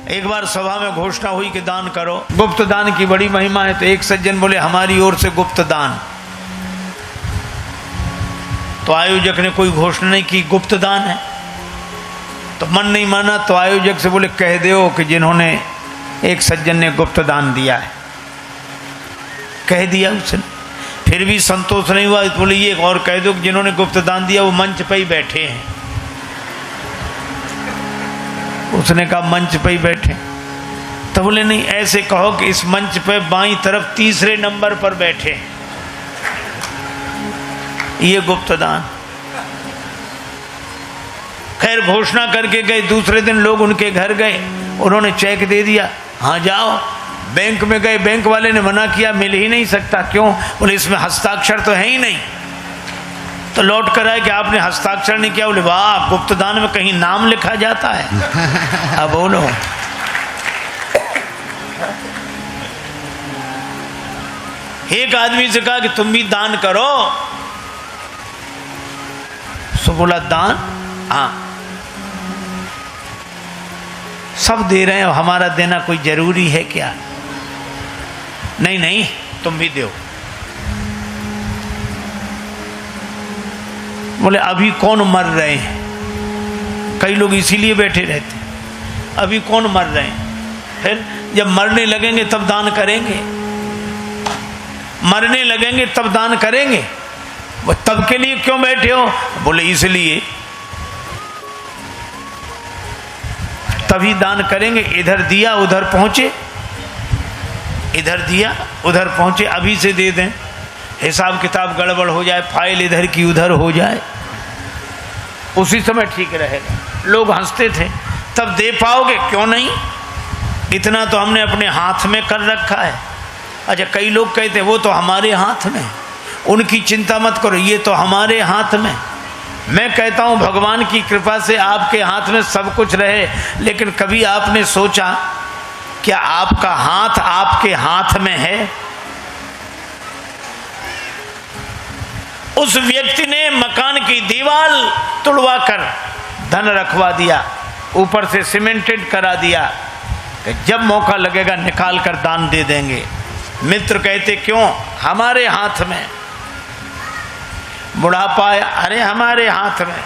एक बार सभा में घोषणा हुई कि दान करो, गुप्त दान की बड़ी महिमा है। तो एक सज्जन बोले हमारी ओर से गुप्त दान। तो आयोजक ने कोई घोषणा नहीं की गुप्त दान है, तो मन नहीं माना। तो आयोजक से बोले कह दो कि जिन्होंने, एक सज्जन ने गुप्त दान दिया है। कह दिया उसने, फिर भी संतोष नहीं हुआ। बोले ये और कह दो कि जिन्होंने गुप्त दान दिया वो मंच पे ही बैठे हैं। उसने कहा मंच पे ही बैठे। तो बोले नहीं, ऐसे कहो कि इस मंच पे बाईं तरफ तीसरे नंबर पर बैठे, ये गुप्त दान। खैर घोषणा करके गए। दूसरे दिन लोग उनके घर गए, उन्होंने चेक दे दिया, हाँ जाओ। बैंक में गए, बैंक वाले ने मना किया, मिल ही नहीं सकता। क्यों? बोले इसमें हस्ताक्षर तो है ही नहीं। तो लौट कर आए कि आपने हस्ताक्षर नहीं किया। बोले वाह, गुप्त दान में कहीं नाम लिखा जाता है। अब बोलो, एक आदमी से कहा कि तुम भी दान करो। सो बोला दान, हाँ सब दे रहे हैं, हमारा देना कोई जरूरी है क्या? नहीं नहीं, तुम भी दो। बोले अभी कौन मर रहे हैं? कई लोग इसीलिए बैठे रहते हैं, अभी कौन मर रहे हैं। फिर जब मरने लगेंगे तब दान करेंगे, मरने लगेंगे तब दान करेंगे। वो तब के लिए क्यों बैठे हो? बोले इसलिए, तभी दान करेंगे। इधर दिया उधर पहुंचे, इधर दिया उधर पहुंचे, अभी से दे दें, हिसाब किताब गड़बड़ हो जाए, फाइल इधर की उधर हो जाए, उसी समय ठीक रहेगा। लोग हंसते थे, तब दे पाओगे? क्यों नहीं, इतना तो हमने अपने हाथ में कर रखा है। अच्छा, कई लोग कहते वो तो हमारे हाथ में, उनकी चिंता मत करो, ये तो हमारे हाथ में। मैं कहता हूँ भगवान की कृपा से आपके हाथ में सब कुछ रहे, लेकिन कभी आपने सोचा क्या आपका हाथ आपके हाथ में है? उस व्यक्ति ने मकान की दीवार तुड़वा कर धन रखवा दिया, ऊपर से सीमेंटेड करा दिया कि जब मौका लगेगा निकाल कर दान दे देंगे। मित्र कहते क्यों? हमारे हाथ में। बुढ़ापा आया, अरे हमारे हाथ में।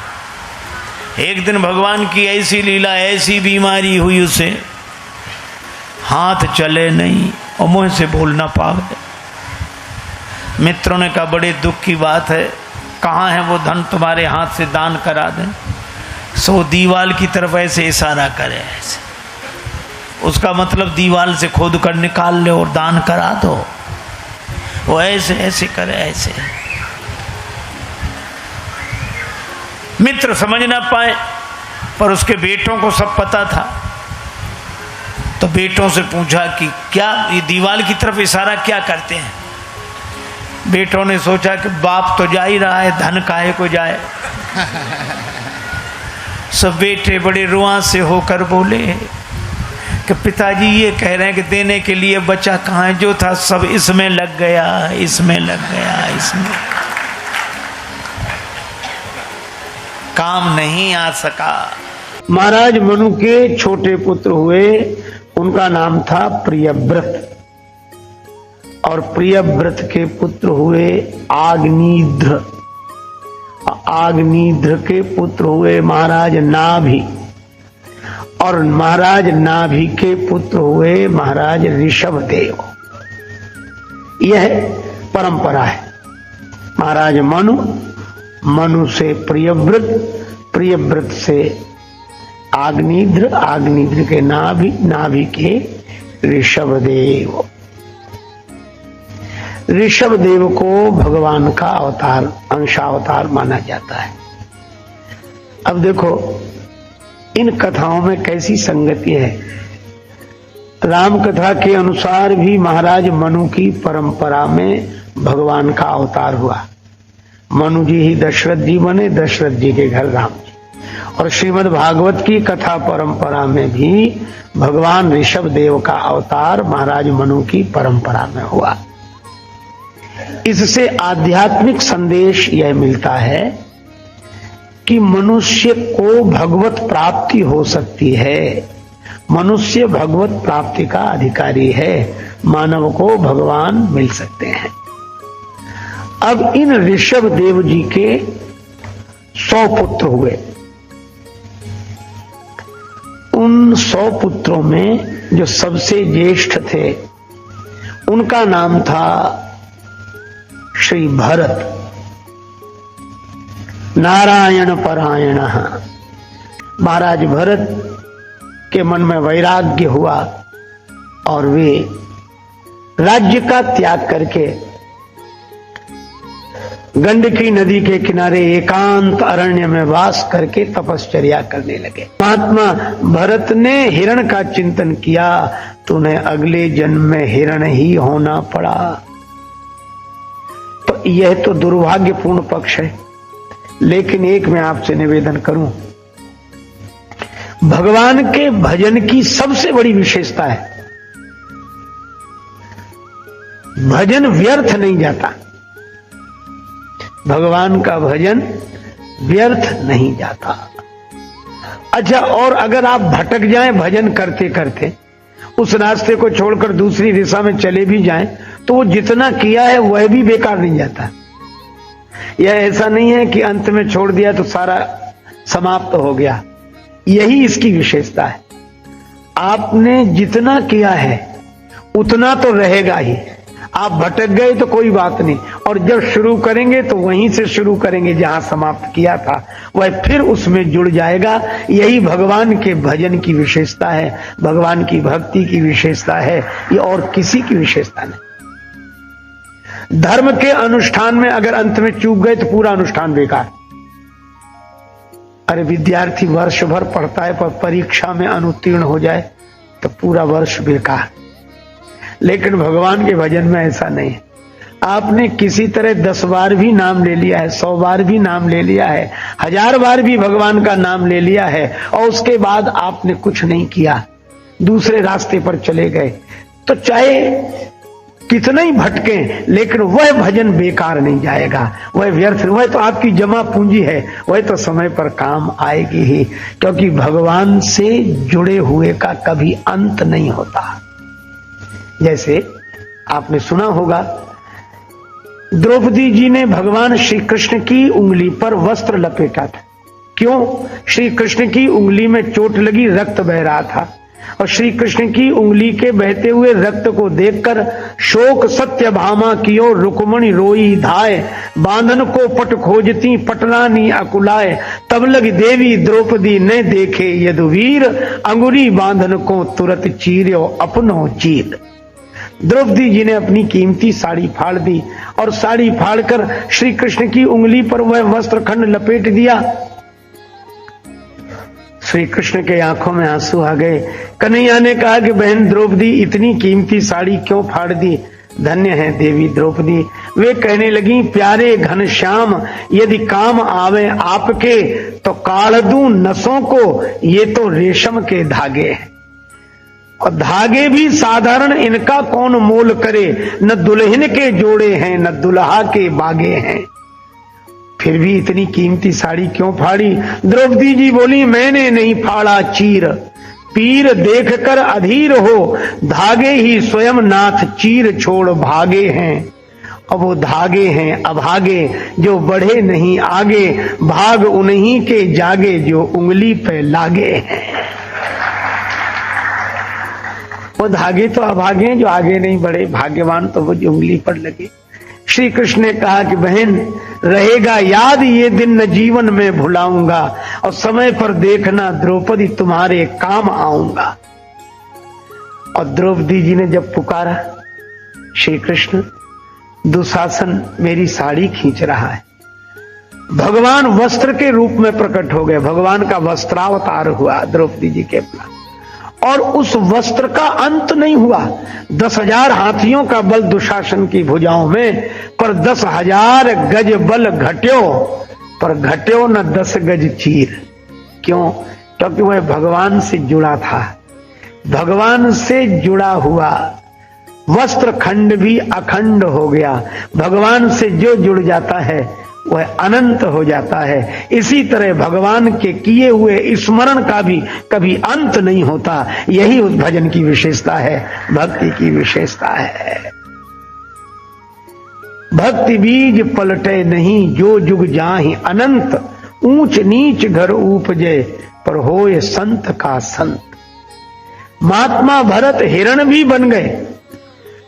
एक दिन भगवान की ऐसी लीला, ऐसी बीमारी हुई उसे, हाथ चले नहीं और मुंह से बोल ना पावे। मित्रों ने कहा बड़े दुख की बात है, कहाँ है वो धन तुम्हारे हाथ से दान करा दें। सो दीवाल की तरफ ऐसे इशारा करे, ऐसे, उसका मतलब दीवाल से खोद कर निकाल ले और दान करा दो। वो ऐसे ऐसे करे, ऐसे। मित्र समझ ना पाए, पर उसके बेटों को सब पता था। तो बेटों से पूछा कि क्या ये दीवाल की तरफ इशारा क्या करते हैं? बेटों ने सोचा कि बाप तो जा ही रहा है, धन काहे को जाए। सब बेटे बड़े रुआ से होकर बोले कि पिताजी ये कह रहे हैं कि देने के लिए बचा कहाँ है, जो था सब इसमें लग गया, इसमें लग गया, इसमें काम नहीं आ सका। महाराज मनु के छोटे पुत्र हुए, उनका नाम था प्रियव्रत, और प्रियव्रत के पुत्र हुए आग्निध्र। आग्निध्र के पुत्र हुए महाराज नाभि, और महाराज नाभि के पुत्र हुए महाराज ऋषभदेव। यह परंपरा है। महाराज मनु, मनु से प्रियव्रत, प्रियव्रत से आग्निध्र, आग्निध्र के नाभि, नाभि के ऋषभदेव। ऋषभदेव को भगवान का अवतार, अंशावतार माना जाता है। अब देखो इन कथाओं में कैसी संगति है। राम कथा के अनुसार भी महाराज मनु की परंपरा में भगवान का अवतार हुआ। मनु जी ही दशरथ जी बने, दशरथ जी के घर राम जी। और श्रीमद् भागवत की कथा परंपरा में भी भगवान ऋषभदेव का अवतार महाराज मनु की परंपरा में हुआ। इससे आध्यात्मिक संदेश यह मिलता है कि मनुष्य को भगवत प्राप्ति हो सकती है, मनुष्य भगवत प्राप्ति का अधिकारी है, मानव को भगवान मिल सकते हैं। अब इन ऋषभ देव जी के 100 पुत्र हुए। उन 100 पुत्रों में जो सबसे ज्येष्ठ थे उनका नाम था श्री भरत। नारायण परायण। महाराज भरत के मन में वैराग्य हुआ और वे राज्य का त्याग करके गंडकी नदी के किनारे एकांत अरण्य में वास करके तपश्चर्या करने लगे। महात्मा भरत ने हिरण का चिंतन किया तो उन्हें अगले जन्म में हिरण ही होना पड़ा। तो यह तो दुर्भाग्यपूर्ण पक्ष है, लेकिन एक मैं आपसे निवेदन करूं, भगवान के भजन की सबसे बड़ी विशेषता है भजन व्यर्थ नहीं जाता। भगवान का भजन व्यर्थ नहीं जाता। अच्छा, और अगर आप भटक जाएं भजन करते करते, उस रास्ते को छोड़कर दूसरी दिशा में चले भी जाएं, तो वो जितना किया है वह भी बेकार नहीं जाता। यह ऐसा नहीं है कि अंत में छोड़ दिया तो सारा समाप्त हो गया। यही इसकी विशेषता है। आपने जितना किया है उतना तो रहेगा ही। आप भटक गए तो कोई बात नहीं, और जब शुरू करेंगे तो वहीं से शुरू करेंगे जहां समाप्त किया था, वह फिर उसमें जुड़ जाएगा। यही भगवान के भजन की विशेषता है, भगवान की भक्ति की विशेषता है, ये और किसी की विशेषता नहीं। धर्म के अनुष्ठान में अगर अंत में चूक गए तो पूरा अनुष्ठान बेकार। अरे विद्यार्थी वर्ष भर पढ़ता है पर परीक्षा में अनुत्तीर्ण हो जाए तो पूरा वर्ष बेकार। लेकिन भगवान के भजन में ऐसा नहीं है। आपने किसी तरह 10 बार भी नाम ले लिया है, 100 बार भी नाम ले लिया है, 1000 बार भी भगवान का नाम ले लिया है, और उसके बाद आपने कुछ नहीं किया, दूसरे रास्ते पर चले गए, तो चाहे कितना ही भटके लेकिन वह भजन बेकार नहीं जाएगा, वह व्यर्थ, वह तो आपकी जमा पूंजी है, वह तो समय पर काम आएगी ही। क्योंकि भगवान से जुड़े हुए का कभी अंत नहीं होता। जैसे आपने सुना होगा, द्रौपदी जी ने भगवान श्री कृष्ण की उंगली पर वस्त्र लपेटा था। क्यों? श्री कृष्ण की उंगली में चोट लगी, रक्त बह रहा था, और श्री कृष्ण की उंगली के बहते हुए रक्त को देखकर शोक सत्यभामा कियो रुक्मणी रोई धाय, बांधन को पट खोजती पटलानी अकुलाए, तब लग देवी द्रौपदी ने देखे यदुवीर, अंगुरी बांधन को तुरंत चीर्यो अपनो चीर। द्रौपदी जी ने अपनी कीमती साड़ी फाड़ दी और साड़ी फाड़कर श्री कृष्ण की उंगली पर वह वस्त्र खंड लपेट दिया। श्री कृष्ण के आंखों में आंसू आ गए। कन्हैया ने कहा कि बहन द्रौपदी, इतनी कीमती साड़ी क्यों फाड़ दी? धन्य है देवी द्रौपदी। वे कहने लगी, प्यारे घनश्याम, यदि काम आवे आपके तो काढ़ दूं नसों को, ये तो रेशम के धागे हैं, और धागे भी साधारण, इनका कौन मोल करे, न दुल्हन के जोड़े हैं न दुल्हा के बागे हैं। फिर भी इतनी कीमती साड़ी क्यों फाड़ी? द्रौपदी जी बोली, मैंने नहीं फाड़ा चीर, पीर देखकर अधीर हो, धागे ही स्वयं नाथ चीर छोड़ भागे हैं। अब वो धागे हैं अभागे, जो बढ़े नहीं आगे, भाग उन्हीं के जागे जो उंगली पे लागे हैं। वो धागे तो अभागे हैं जो आगे नहीं बढ़े, भाग्यवान तो वो जो उंगली पर लगे। श्री कृष्ण ने कहा कि बहन, रहेगा याद ये दिन न जीवन में भुलाऊंगा, और समय पर देखना द्रौपदी तुम्हारे काम आऊंगा। और द्रौपदी जी ने जब पुकारा, श्री कृष्ण, दुशासन मेरी साड़ी खींच रहा है, भगवान वस्त्र के रूप में प्रकट हो गए, भगवान का वस्त्रावतार हुआ द्रौपदी जी के पास। और उस वस्त्र का अंत नहीं हुआ। 10,000 हाथियों का बल दुशासन की भुजाओं में, पर 10,000 गज बल घट्यो, पर घट्यो न 10 गज चीर। क्यों? क्योंकि वह भगवान से जुड़ा था। भगवान से जुड़ा हुआ वस्त्र खंड भी अखंड हो गया। भगवान से जो जुड़ जाता है वह अनंत हो जाता है। इसी तरह भगवान के किए हुए स्मरण का भी कभी अंत नहीं होता। यही उस भजन की विशेषता है, भक्ति की विशेषता है। भक्ति बीज पलटे नहीं, जो जुग जाहि अनंत, ऊंच नीच घर उपजे, पर होए संत का संत। महात्मा भरत हिरण भी बन गए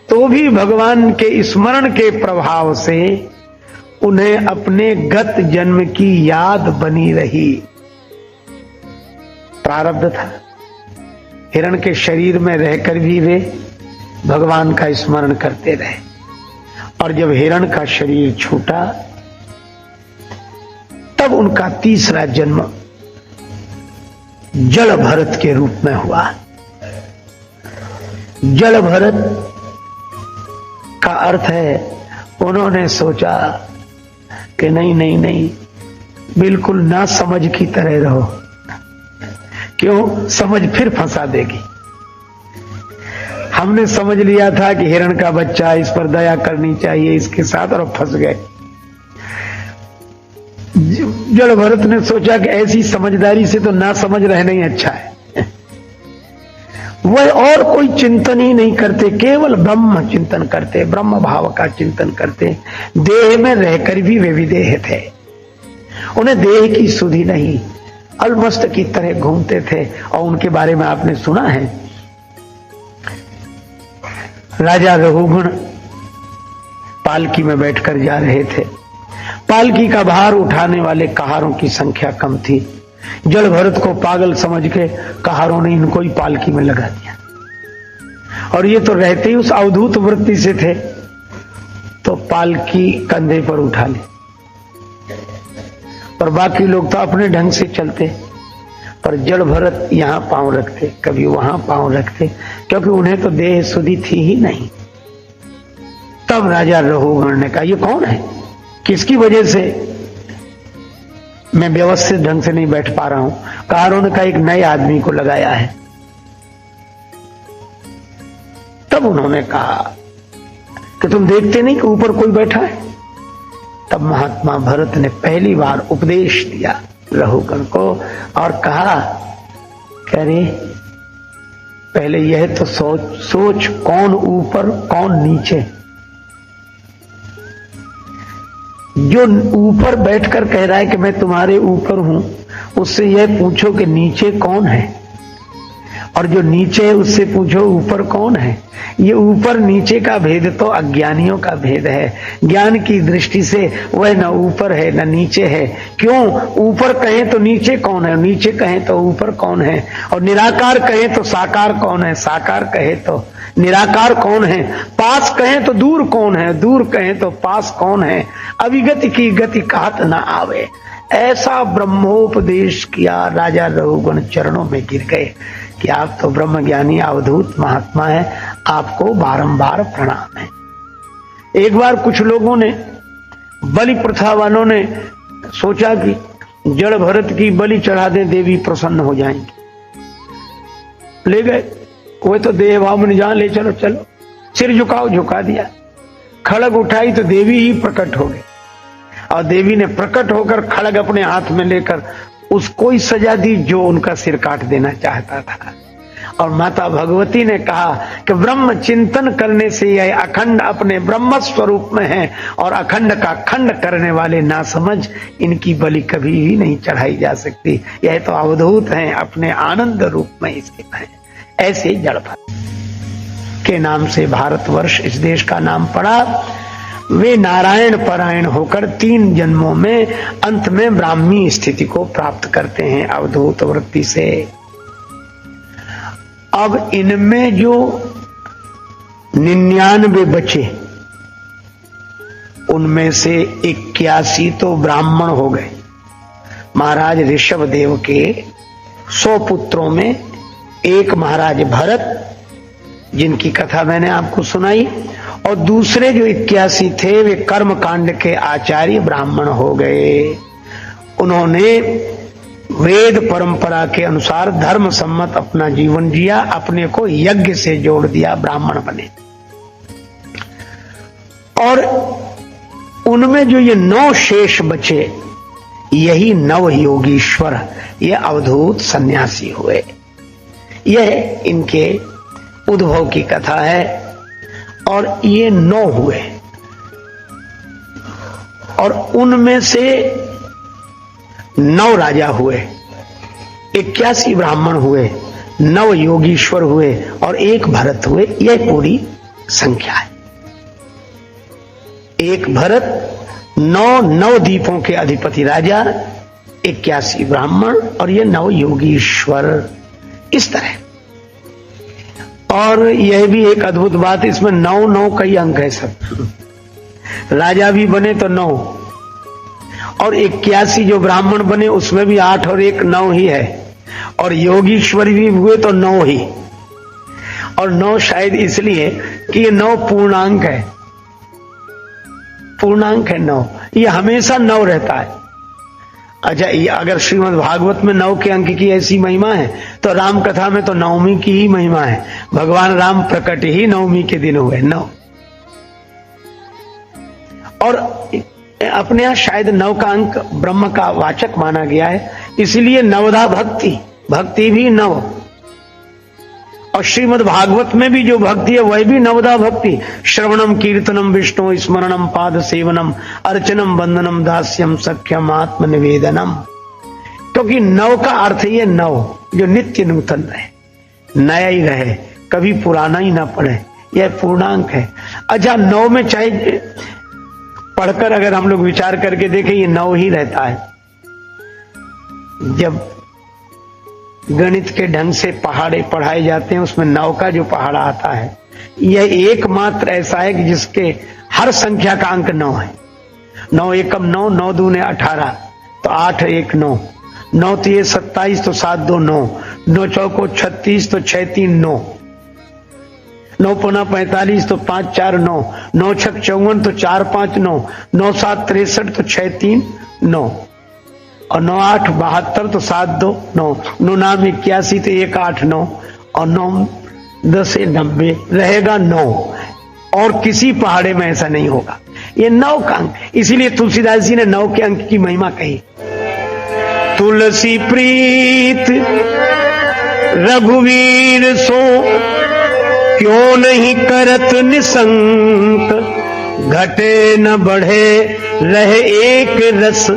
तो भी भगवान के स्मरण के प्रभाव से उन्हें अपने गत जन्म की याद बनी रही। प्रारब्ध था, हिरण के शरीर में रहकर भी वे भगवान का स्मरण करते रहे, और जब हिरण का शरीर छूटा तब उनका तीसरा जन्म जल भरत के रूप में हुआ। जल भरत का अर्थ है उन्होंने सोचा कि नहीं नहीं नहीं, बिल्कुल ना समझ की तरह रहो। क्यों? समझ फिर फंसा देगी। हमने समझ लिया था कि हिरण का बच्चा, इस पर दया करनी चाहिए इसके साथ, और फंस गए। जल भरत ने सोचा कि ऐसी समझदारी से तो ना समझ रहना ही अच्छा है। वह और कोई चिंतन ही नहीं करते, केवल ब्रह्म चिंतन करते, ब्रह्म भाव का चिंतन करते। देह में रहकर भी वे विदेह थे, उन्हें देह की सुधि नहीं, अलमस्त की तरह घूमते थे। और उनके बारे में आपने सुना है, राजा रघुगण पालकी में बैठकर जा रहे थे। पालकी का भार उठाने वाले कहारों की संख्या कम थी। जल भरत को पागल समझ के कहारों ने इनको ही पालकी में लगा दिया, और ये तो रहते ही उस अवधूत वृत्ति से थे, तो पालकी कंधे पर उठा ली। पर बाकी लोग तो अपने ढंग से चलते, पर जल भरत यहां पांव रखते, कभी वहां पांव रखते, क्योंकि उन्हें तो देह सुधि थी ही नहीं। तब राजा रघुगण ने कहा, ये कौन है, किसकी वजह से मैं व्यवस्थित ढंग से नहीं बैठ पा रहा हूं? कहारों ने कहा, एक नए आदमी को लगाया है। तब उन्होंने कहा कि तुम देखते नहीं कि ऊपर कोई बैठा है? तब महात्मा भरत ने पहली बार उपदेश दिया रघुगण को और कहा, अरे पहले यह तो सोच कौन ऊपर कौन नीचे। जो ऊपर बैठकर कह रहा है कि मैं तुम्हारे ऊपर हूं, उससे यह पूछो कि नीचे कौन है, और जो नीचे है उससे पूछो ऊपर कौन है। ये ऊपर नीचे का भेद तो अज्ञानियों का भेद है। ज्ञान की दृष्टि से वह न ऊपर है न नीचे है। क्यों? ऊपर कहें तो नीचे कौन है, नीचे कहें तो ऊपर कौन है, और निराकार कहें तो साकार कौन है, साकार कहे तो निराकार कौन है, पास कहें तो दूर कौन है, दूर कहें तो पास कौन है। अविगति की गति कहत न आवे। ऐसा ब्रह्मोपदेश किया। राजा रघुगण चरणों में गिर गए कि आप तो ब्रह्म ज्ञानी अवधूत महात्मा है, आपको बारंबार प्रणाम है। एक बार कुछ लोगों ने, बलि प्रथा वालों ने सोचा कि जड़ भरत की बलि चढ़ा दें, देवी प्रसन्न हो जाएंगी। ले गए, कोई तो देह भाव में जहां ले चलो चलो, सिर झुकाओ, झुका दिया। खड़ग उठाई तो देवी ही प्रकट हो गई, और देवी ने प्रकट होकर खड़ग अपने हाथ में लेकर उसको ही सजा दी जो उनका सिर काट देना चाहता था। और माता भगवती ने कहा कि ब्रह्म चिंतन करने से यह अखंड अपने ब्रह्म स्वरूप में है, और अखंड का खंड करने वाले ना समझ, इनकी बलि कभी भी नहीं चढ़ाई जा सकती। यह तो अवधूत हैं, अपने आनंद रूप में स्थित हैं। ऐसे जड़ भरत के नाम से भारतवर्ष इस देश का नाम पड़ा। वे नारायण परायण होकर 3 जन्मों में अंत में ब्राह्मी स्थिति को प्राप्त करते हैं अवधूत वृत्ति से। अब इनमें जो 99 बचे, उनमें से 81 तो ब्राह्मण हो गए। महाराज ऋषभ देव के 100 पुत्रों में एक महाराज भरत, जिनकी कथा मैंने आपको सुनाई, और दूसरे जो 81 थे वे कर्म कांड के आचार्य ब्राह्मण हो गए। उन्होंने वेद परंपरा के अनुसार धर्म सम्मत अपना जीवन जिया, अपने को यज्ञ से जोड़ दिया, ब्राह्मण बने। और उनमें जो ये 9 शेष बचे, यही नव योगीश्वर, ये अवधूत सन्यासी हुए। यह इनके उद्भव की कथा है। और ये 9 हुए और उनमें से 9 राजा हुए, 81 ब्राह्मण हुए, 9 योगीश्वर हुए और 1 भरत हुए। यह पूरी संख्या है। 1 भरत, 9 द्वीपों के अधिपति राजा, 81 ब्राह्मण और ये 9 योगीश्वर, इस तरह। और यह भी एक अद्भुत बात, इसमें 9 कई अंक है सब। राजा भी बने तो 9 और 81 जो ब्राह्मण बने उसमें भी 8 और 1 9 ही है। और योगीश्वर भी हुए तो 9 ही। और 9 शायद इसलिए कि ये 9 पूर्णांक है। पूर्णांक है 9, ये हमेशा 9 रहता है। अच्छा, ये अगर श्रीमद् भागवत में 9 के अंक की ऐसी महिमा है तो राम कथा में तो 9वीं की ही महिमा है। भगवान राम प्रकट ही 9वीं के दिन हुए, 9। और अपने यहां शायद 9 का अंक ब्रह्म का वाचक माना गया है, इसलिए नवधा भक्ति, भक्ति भी 9। और श्रीमद् भागवत में भी जो भक्ति है वह भी नवधा भक्ति। श्रवणम कीर्तनम विष्णु स्मरणम पाद सेवनम अर्चनम वंदनम दास्यम सख्यम आत्म निवेदनम। क्योंकि 9 का अर्थ ये 9 जो नित्य नूतन रहे, नया ही रहे, कभी पुराना ही ना पड़े, यह पूर्णांक है। अच्छा, 9 में चाहे पढ़कर अगर हम लोग विचार करके देखें, ये 9 ही रहता है। जब गणित के ढंग से पहाड़े पढ़ाए जाते हैं उसमें 9 का जो पहाड़ा आता है, यह एकमात्र ऐसा है कि जिसके हर संख्या का अंक 9 है। 9 एकम 9, 9 दूने 18, तो 8 1 9, 9 3 27, तो 7 2 9, 9 चौको 36, तो 6 3 9, 9 पुनः 45, तो 5 4 9, 9 6 54, तो 4 5 9, 9 7 63, तो 6 3 9, और 9 8 72, तो 7 2 9, 9 9 81, तो 1 8 9, और 9 10 90 रहेगा 9। और किसी पहाड़े में ऐसा नहीं होगा। ये 9 का अंक, इसीलिए तुलसीदास जी ने 9 के अंक की महिमा कही। तुलसी प्रीत रघुवीर सो, क्यों नहीं करत निसंक, घटे न बढ़े रहे एक रस,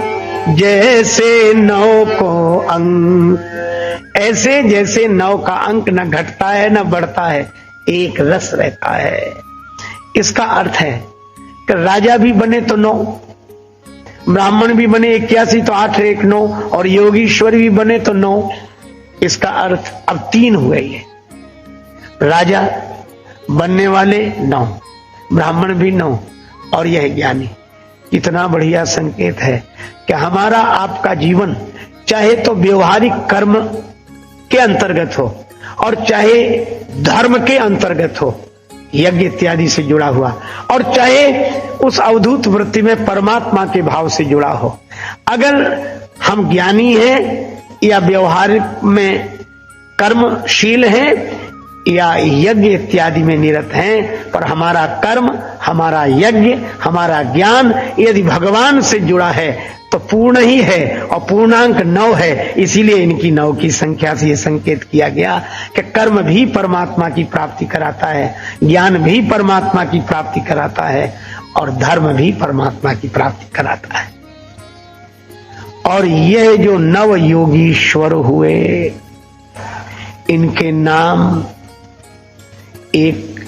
जैसे 9 को अंक। ऐसे जैसे 9 का अंक न घटता है न बढ़ता है, एक रस रहता है। इसका अर्थ है कि राजा भी बने तो 9, ब्राह्मण भी बने 81, तो 8 1 9, और योगीश्वर भी बने तो 9। इसका अर्थ अब 3 हुए। ये राजा बनने वाले 9, ब्राह्मण भी 9, और यह ज्ञानी। कितना बढ़िया संकेत है कि हमारा आपका जीवन चाहे तो व्यवहारिक कर्म के अंतर्गत हो और चाहे धर्म के अंतर्गत हो, यज्ञ इत्यादि से जुड़ा हुआ, और चाहे उस अवधूत वृत्ति में परमात्मा के भाव से जुड़ा हो। अगर हम ज्ञानी हैं या व्यवहारिक में कर्मशील हैं या यज्ञ इत्यादि में निरत हैं, पर हमारा कर्म, हमारा यज्ञ, हमारा ज्ञान यदि भगवान से जुड़ा है तो पूर्ण ही है, और पूर्णांक 9 है। इसीलिए इनकी 9 की संख्या से यह संकेत किया गया कि कर्म भी परमात्मा की प्राप्ति कराता है, ज्ञान भी परमात्मा की प्राप्ति कराता है, और धर्म भी परमात्मा की प्राप्ति कराता है। और यह जो 9 योगीश्वर हुए, इनके नाम एक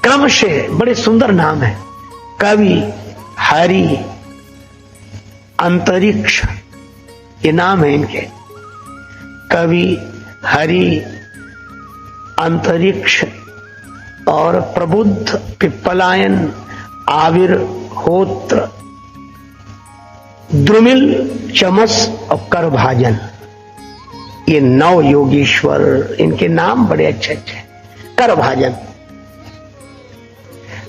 क्रम से बड़े सुंदर नाम है। कवि, हरि, अंतरिक्ष, ये नाम है इनके। कवि, हरि, अंतरिक्ष और प्रबुद्ध, पिप्पलायन, आविर्होत्र, द्रुमिल, चमस और करभाजन, ये 9 योगीश्वर, इनके नाम बड़े अच्छे अच्छे। करभाजन,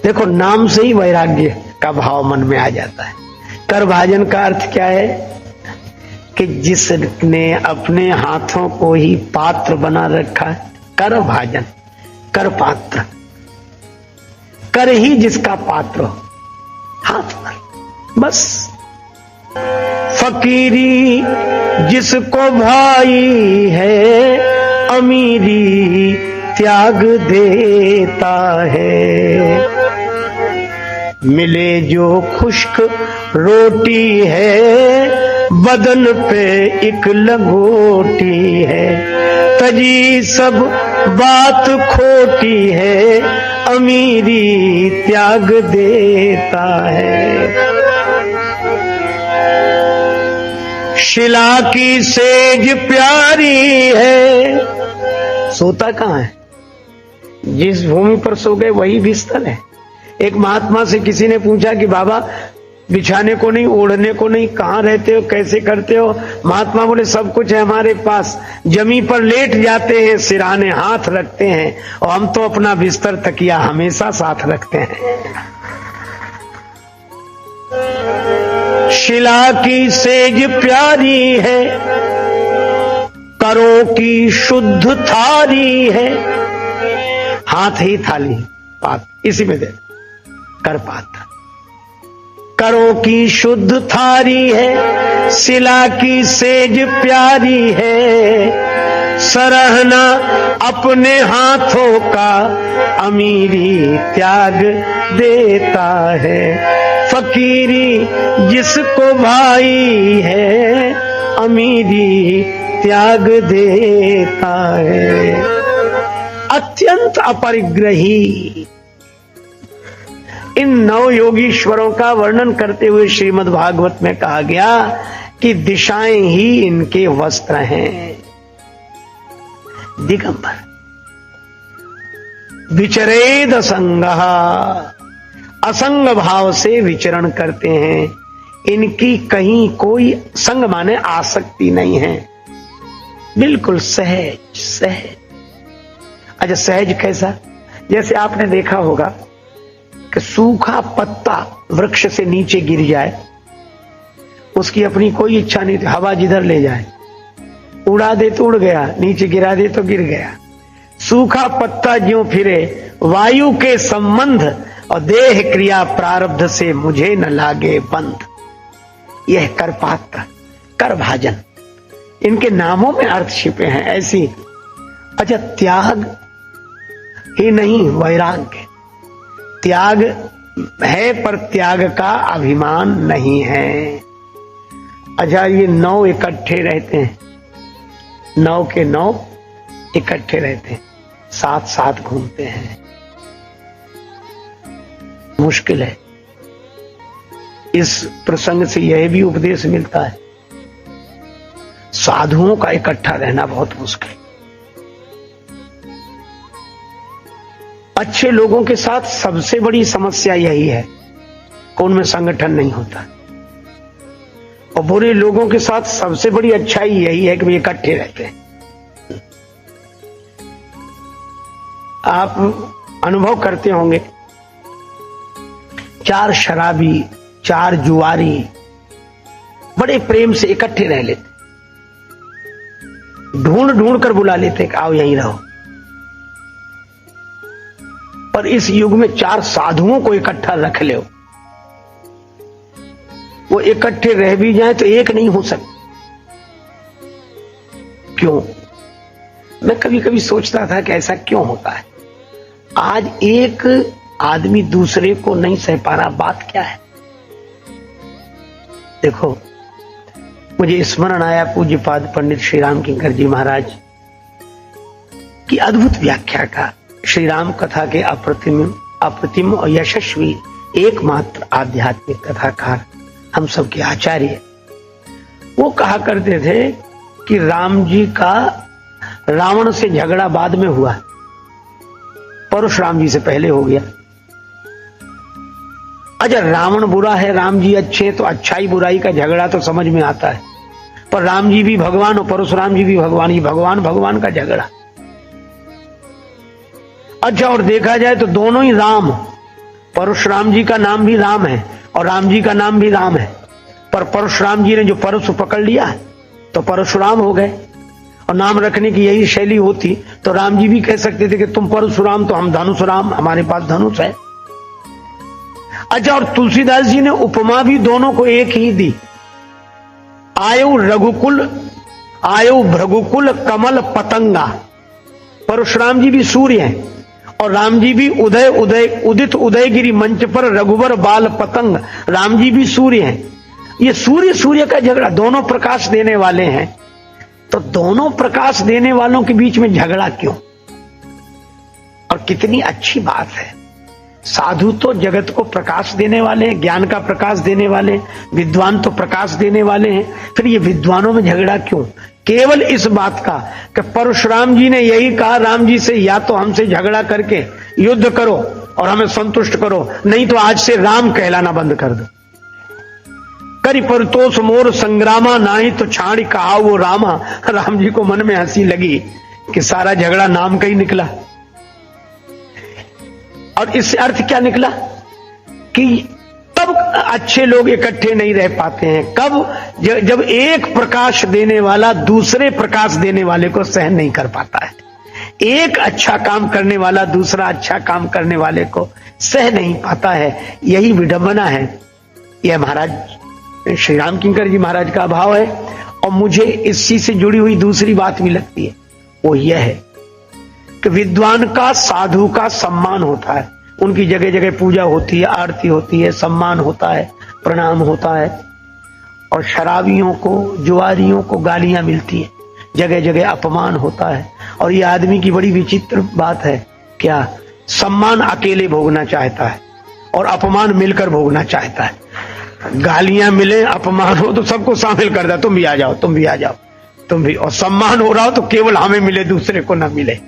देखो नाम से ही वैराग्य का भाव मन में आ जाता है। करभाजन का अर्थ क्या है कि जिसने अपने हाथों को ही पात्र बना रखा है, करभाजन, कर पात्र, कर ही जिसका पात्र हो, हाथ पर। बस फकीरी जिसको भाई है, अमीरी त्याग देता है। मिले जो खुश्क रोटी है, बदन पे एक लंगोटी है। तजी सब बात खोटी है, अमीरी त्याग देता है। शिला की सेज प्यारी है, सोता कहां है? जिस भूमि पर सो गए वही बिस्तर है। एक महात्मा से किसी ने पूछा कि बाबा बिछाने को नहीं, ओढ़ने को नहीं, कहां रहते हो, कैसे करते हो? महात्मा बोले सब कुछ है हमारे पास, जमीन पर लेट जाते हैं, सिराने हाथ रखते हैं, और हम तो अपना बिस्तर तकिया हमेशा साथ रखते हैं। शिला की सेज प्यारी है, करों की शुद्ध थारी है। हाथ ही थाली, पात इसी में दे, कर पात्र। करों की शुद्ध थारी है, शिला की सेज प्यारी है। सरहना अपने हाथों का, अमीरी त्याग देता है। फकीरी जिसको भाई है, अमीरी त्याग देता है। अत्यंत अपरिग्रही इन नौ योगीश्वरों का वर्णन करते हुए श्रीमद् भागवत में कहा गया कि दिशाएं ही इनके वस्त्र हैं। दिगंबर विचरेद असंगः, असंग भाव से विचरण करते हैं। इनकी कहीं कोई संग माने आसक्ति नहीं है, बिल्कुल सहज सहज। अच्छा सहज कैसा? जैसे आपने देखा होगा कि सूखा पत्ता वृक्ष से नीचे गिर जाए, उसकी अपनी कोई इच्छा नहीं थी, हवा जिधर ले जाए, उड़ा दे तो उड़ गया, नीचे गिरा दे तो गिर गया। सूखा पत्ता ज्यों फिरे, वायु के संबंध और देह क्रिया प्रारब्ध से मुझे न लागे बंध। यह कर पात्र, कर भाजन, इनके नामों में अर्थ छिपे हैं ऐसी। अच्छा त्याग ही नहीं, वैराग्य। त्याग है पर त्याग का अभिमान नहीं है। अच्छा ये नौ इकट्ठे रहते हैं, नौ के नौ इकट्ठे रहते हैं, साथ साथ घूमते हैं, मुश्किल है। इस प्रसंग से यह भी उपदेश मिलता है, साधुओं का इकट्ठा रहना बहुत मुश्किल। अच्छे लोगों के साथ सबसे बड़ी समस्या यही है कि उनमें संगठन नहीं होता, और बुरे लोगों के साथ सबसे बड़ी अच्छाई यही है कि वे इकट्ठे रहते हैं। आप अनुभव करते होंगे, चार शराबी, चार जुआरी बड़े प्रेम से इकट्ठे रह लेते, ढूंढ ढूंढ कर बुला लेते कि आओ यहीं रहो। पर इस युग में चार साधुओं को इकट्ठा रख ले, वो इकट्ठे रह भी जाए तो एक नहीं हो सकते। क्यों? मैं कभी कभी सोचता था कि ऐसा क्यों होता है। आज एक आदमी दूसरे को नहीं सह पा रहा, बात क्या है? देखो मुझे स्मरण आया पूज्यपाद पंडित श्री राम किंकर जी महाराज की अद्भुत व्याख्या का। श्री राम कथा के अप्रतिम और यशस्वी एकमात्र आध्यात्मिक कथाकार, हम सबके आचार्य, वो कहा करते थे कि राम जी का रावण से झगड़ा बाद में हुआ, परशुराम जी से पहले हो गया। अच्छा रावण बुरा है, राम जी अच्छे हैं, तो अच्छाई बुराई का झगड़ा तो समझ में आता है, पर राम जी भी भगवान और परशुराम जी भी भगवान, ही भगवान भगवान का झगड़ा। अच्छा और देखा जाए तो दोनों ही राम, परशुराम जी का नाम भी राम है और राम जी का नाम भी राम है, पर परशुराम जी ने जो परशु पकड़ लिया तो परशुराम हो गए। और नाम रखने की यही शैली होती तो राम जी भी कह सकते थे कि तुम परशुराम तो हम धनुष राम, हमारे पास धनुष है। अच्छा, और तुलसीदास जी ने उपमा भी दोनों को एक ही दी। आयु रघुकुल, आयु भृगुकुल कमल पतंगा। परशुराम जी भी सूर्य हैं और राम जी भी उदित उदयगिरी मंच पर रघुवर बाल पतंग। राम जी भी सूर्य हैं। ये सूर्य का झगड़ा, दोनों प्रकाश देने वाले हैं, तो दोनों प्रकाश देने वालों के बीच में झगड़ा क्यों? और कितनी अच्छी बात है। साधु तो जगत को प्रकाश देने वाले हैं, ज्ञान का प्रकाश देने वाले, विद्वान तो प्रकाश देने वाले हैं, फिर ये विद्वानों में झगड़ा क्यों? केवल इस बात का कि परशुराम जी ने यही कहा राम जी से, या तो हमसे झगड़ा करके युद्ध करो और हमें संतुष्ट करो, नहीं तो आज से राम कहलाना बंद कर दो। करी परतोष मोर संग्रामा, नाही तो छाड़ी कहा वो रामा। राम जी को मन में हंसी लगी कि सारा झगड़ा नाम का ही निकला। और इससे अर्थ क्या निकला कि तब अच्छे लोग इकट्ठे नहीं रह पाते हैं, कब जब एक प्रकाश देने वाला दूसरे प्रकाश देने वाले को सहन नहीं कर पाता है। एक अच्छा काम करने वाला दूसरा अच्छा काम करने वाले को सह नहीं पाता है। यही विडंबना है। यह महाराज श्री राम किंकर जी महाराज का भाव है। और मुझे इसी से जुड़ी हुई दूसरी बात भी लगती है, वो यह है कि विद्वान का, साधु का सम्मान होता है। उनकी जगह जगह पूजा होती है, आरती होती है, सम्मान होता है, प्रणाम होता है। और शराबियों को, जुआरियों को गालियां मिलती है, जगह जगह अपमान होता है। और ये आदमी की बड़ी विचित्र बात है, क्या सम्मान अकेले भोगना चाहता है और अपमान मिलकर भोगना चाहता है। गालियां मिले, अपमान हो तो सबको शामिल कर दे, तुम भी आ जाओ, तुम भी आ जाओ, तुम भी। और सम्मान हो रहा हो तो केवल हमें मिले, दूसरे को ना मिले।